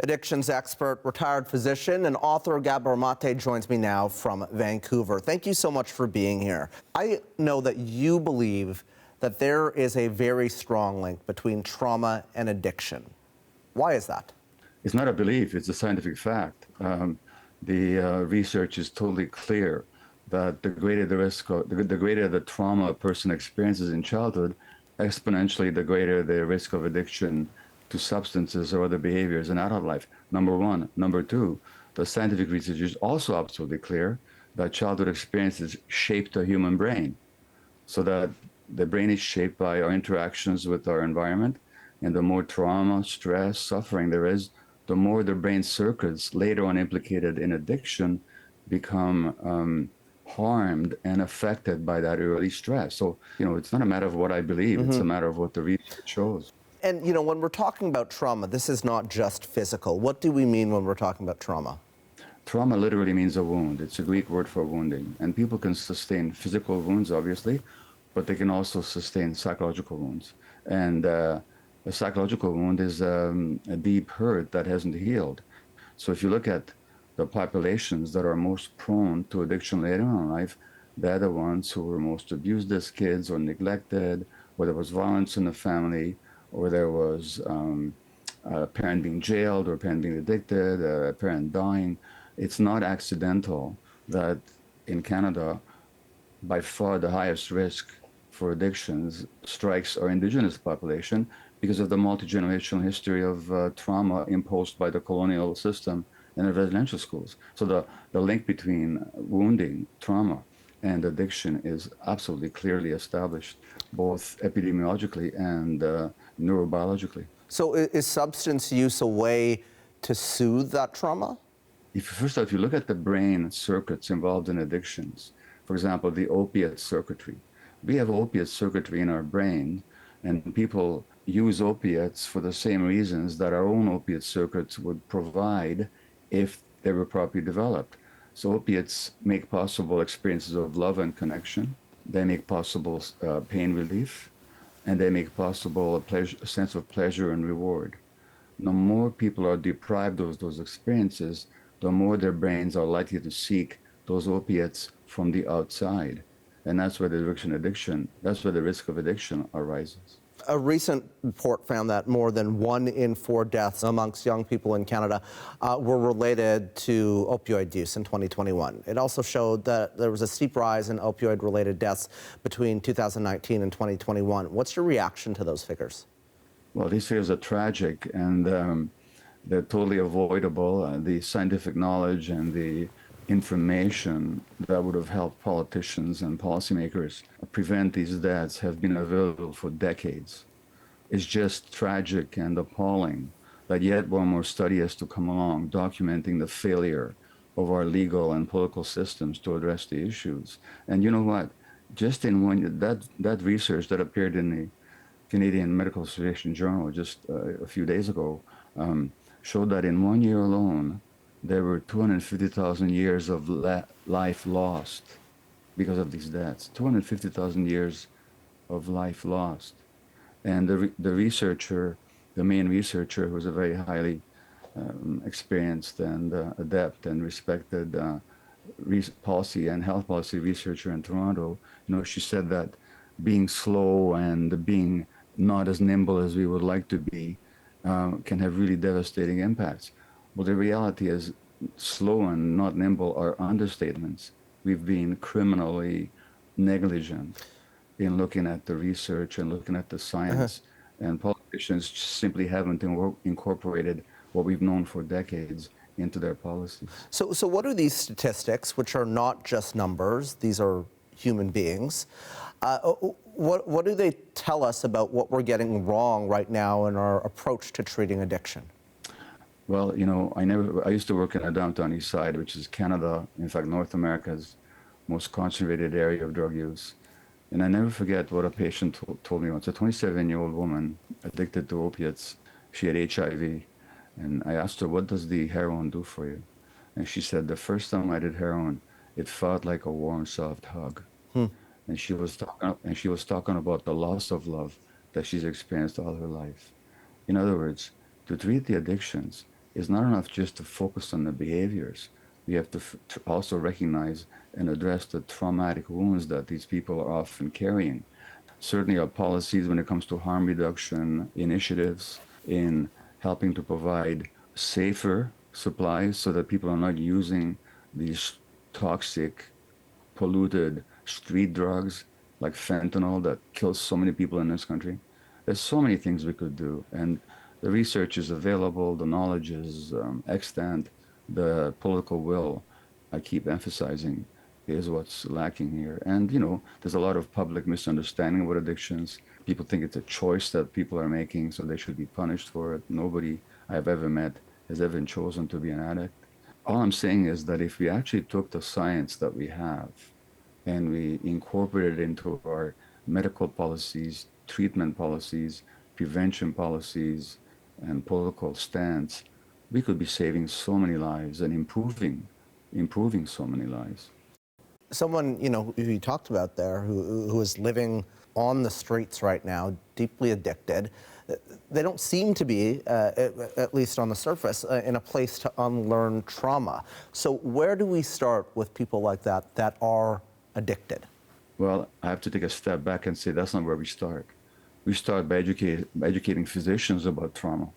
Addictions expert, retired physician, and author Gabor Maté joins me now from Vancouver. Thank you so much for being here. I know that you believe that there is a very strong link between trauma and addiction. Why is that? It's not a belief, it's a scientific fact. The research is totally clear that the greater the risk, the greater the trauma a person experiences in childhood, exponentially the greater the risk of addiction to substances or other behaviors in adult life, number one. Number two, the scientific research is also absolutely clear that childhood experiences shape the human brain, so that the brain is shaped by our interactions with our environment, and the more trauma, stress, suffering there is, the more the brain circuits later on implicated in addiction become harmed and affected by that early stress. So, it's not a matter of what I believe, it's a matter of what the research shows. And, when we're talking about trauma, this is not just physical. What do we mean when we're talking about trauma? Trauma literally means a wound. It's a Greek word for wounding. And people can sustain physical wounds, obviously, but they can also sustain psychological wounds. And a psychological wound is a deep hurt that hasn't healed. So if you look at the populations that are most prone to addiction later on in life, they're the ones who were most abused as kids or neglected, or there was violence in the family, or there was a parent being jailed, or a parent being addicted, a parent dying. It's not accidental that in Canada, by far the highest risk for addictions strikes our Indigenous population because of the multi-generational history of trauma imposed by the colonial system in the residential schools. So the link between wounding, trauma, and addiction is absolutely clearly established, both epidemiologically and neurobiologically. So is substance use a way to soothe that trauma? First of all, if you look at the brain circuits involved in addictions, for example, the opiate circuitry, we have opiate circuitry in our brain, and people use opiates for the same reasons that our own opiate circuits would provide if they were properly developed. So opiates make possible experiences of love and connection. They make possible pain relief, and they make possible a sense of pleasure and reward. The more people are deprived of those experiences, the more their brains are likely to seek those opiates from the outside. And that's where the risk of addiction arises. A recent report found that more than 1 in 4 deaths amongst young people in Canada were related to opioid use in 2021. It also showed that there was a steep rise in opioid-related deaths between 2019 and 2021. What's your reaction to those figures? Well, these figures are tragic, and they're totally avoidable. The scientific knowledge and the information that would have helped politicians and policymakers prevent these deaths have been available for decades. It's just tragic and appalling that yet one more study has to come along documenting the failure of our legal and political systems to address the issues. And you know what? Just in that research that appeared in the Canadian Medical Association Journal just a few days ago showed that in 1 year alone, there were 250,000 years of life lost because of these deaths. 250,000 years of life lost. And the researcher, the main researcher, who was a very highly experienced and adept and respected policy and health policy researcher in Toronto, she said that being slow and being not as nimble as we would like to be can have really devastating impacts. Well, the reality is slow and not nimble are understatements. We've been criminally negligent in looking at the research and looking at the science, and politicians simply haven't incorporated what we've known for decades into their policies. So what are these statistics, which are not just numbers, these are human beings, what do they tell us about what we're getting wrong right now in our approach to treating addiction? Well, I used to work in the downtown east side, which is Canada, in fact, North America's most concentrated area of drug use. And I never forget what a patient told me once. A 27-year-old woman addicted to opiates. She had HIV. And I asked her, what does the heroin do for you? And she said, the first time I did heroin, it felt like a warm, soft hug. And she was talking about the loss of love that she's experienced all her life. In other words, to treat the addictions, it's not enough just to focus on the behaviors. We have to also recognize and address the traumatic wounds that these people are often carrying. Certainly our policies when it comes to harm reduction initiatives in helping to provide safer supplies so that people are not using these toxic, polluted street drugs like fentanyl that kills so many people in this country. There's so many things we could do, and the research is available, the knowledge is extant, the political will, I keep emphasizing, is what's lacking here. And, there's a lot of public misunderstanding about addictions. People think it's a choice that people are making, so they should be punished for it. Nobody I've ever met has ever chosen to be an addict. All I'm saying is that if we actually took the science that we have and we incorporated it into our medical policies, treatment policies, prevention policies, and political stance, we could be saving so many lives and improving so many lives. Someone, who you talked about there, who is living on the streets right now, deeply addicted, they don't seem to be, at least on the surface, in a place to unlearn trauma. So where do we start with people like that are addicted? Well, I have to take a step back and say that's not where we start. We start by educating physicians about trauma.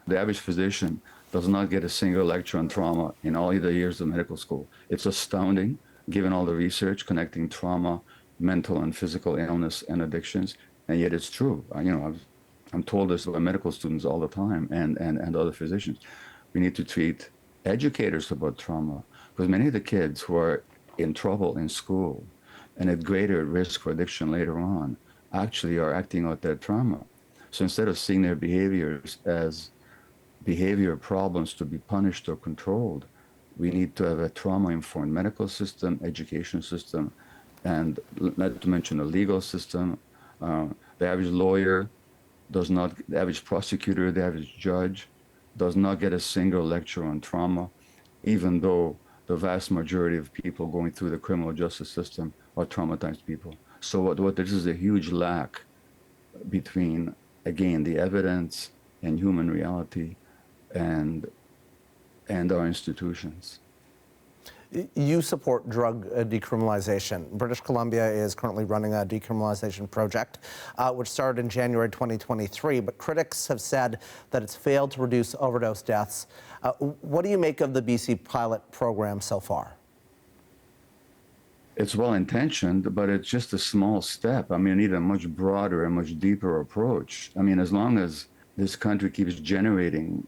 The average physician does not get a single lecture on trauma in all the years of medical school. It's astounding, given all the research connecting trauma, mental and physical illness, and addictions, and yet it's true. I'm told this by medical students all the time and other physicians. We need to treat educators about trauma, because many of the kids who are in trouble in school and at greater risk for addiction later on actually are acting out their trauma. So instead of seeing their behaviors as behavior problems to be punished or controlled, we need to have a trauma-informed medical system, education system, and not to mention a legal system. The average lawyer the average prosecutor, the average judge does not get a single lecture on trauma, even though the vast majority of people going through the criminal justice system are traumatized people. So what this is a huge lack between, again, the evidence and human reality and our institutions. You support drug decriminalization. British Columbia is currently running a decriminalization project, which started in January 2023, but critics have said that it's failed to reduce overdose deaths. What do you make of the BC pilot program so far? It's well-intentioned, but it's just a small step. I mean, I need a much broader and much deeper approach. I mean, as long as this country keeps generating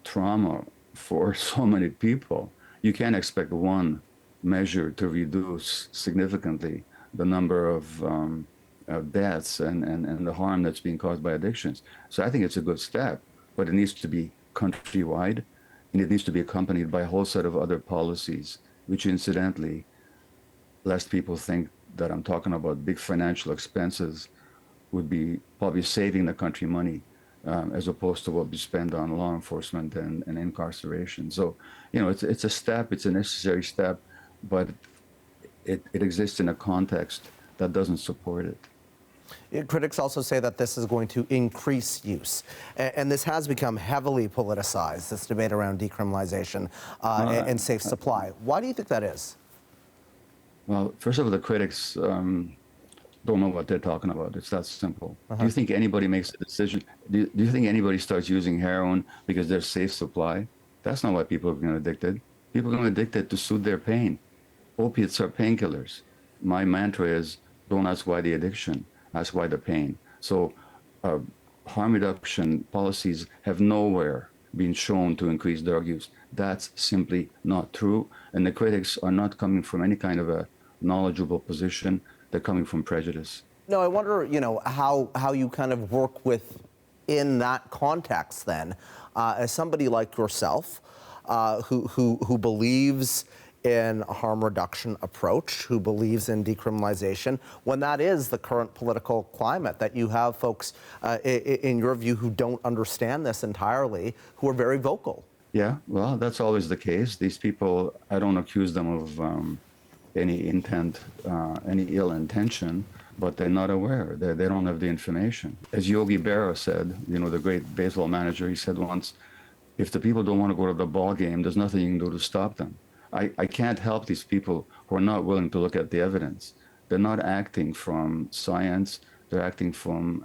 trauma for so many people, you can't expect one measure to reduce significantly the number of deaths and the harm that's being caused by addictions. So I think it's a good step, but it needs to be countrywide, and it needs to be accompanied by a whole set of other policies, which incidentally, lest people think that I'm talking about big financial expenses, would be probably saving the country money as opposed to what we spend on law enforcement and incarceration. So, it's a step, it's a necessary step, but it exists in a context that doesn't support it. Critics also say that this is going to increase use. And this has become heavily politicized, this debate around decriminalization and safe supply. Why do you think that is? Well, first of all, the critics don't know what they're talking about. It's that simple. Do you think anybody makes a decision? Do you think anybody starts using heroin because there's safe supply? That's not why people are getting addicted. People are getting addicted to soothe their pain. Opiates are painkillers. My mantra is, don't ask why the addiction, ask why the pain. So harm reduction policies have nowhere been shown to increase drug use. That's simply not true. And the critics are not coming from any kind of a knowledgeable position. They're coming from prejudice. No, I wonder, how you kind of work in that context then, as somebody like yourself, who believes in a harm reduction approach, who believes in decriminalization, when that is the current political climate, that you have folks, in your view, who don't understand this entirely, who are very vocal. Yeah, well, that's always the case. These people, I don't accuse them of any intent, any ill intention, but they're not aware. They don't have the information. As Yogi Berra said, the great baseball manager, he said once, if the people don't want to go to the ball game, there's nothing you can do to stop them. I can't help these people who are not willing to look at the evidence. They're not acting from science. They're acting from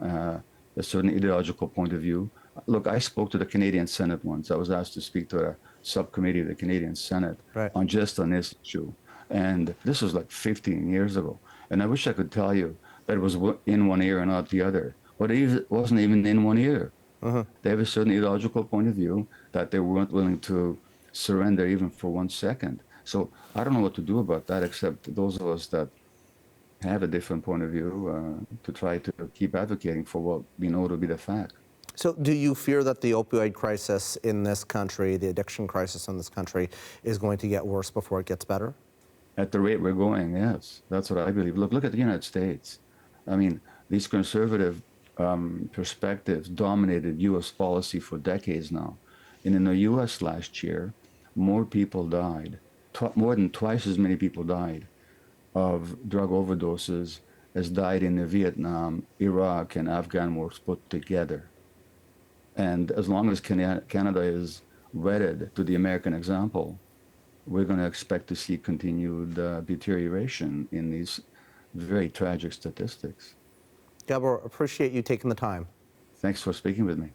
a certain ideological point of view. Look, I spoke to the Canadian Senate once. I was asked to speak to a subcommittee of the Canadian Senate Right. on this issue. And this was like 15 years ago. And I wish I could tell you that it was in one ear and not the other. But it wasn't even in one ear. They have a certain ideological point of view that they weren't willing to surrender even for 1 second. So I don't know what to do about that, except those of us that have a different point of view to try to keep advocating for what we know to be the fact. So do you fear that the opioid crisis in this country, the addiction crisis in this country, is going to get worse before it gets better? At the rate we're going, yes. That's what I believe. Look at the United States. I mean, these conservative perspectives dominated U.S. policy for decades now. And in the U.S. last year, more people died, more than twice as many people died of drug overdoses as died in the Vietnam, Iraq, and Afghan wars put together. And as long as Canada is wedded to the American example, we're going to expect to see continued deterioration in these very tragic statistics. Gabor, appreciate you taking the time. Thanks for speaking with me.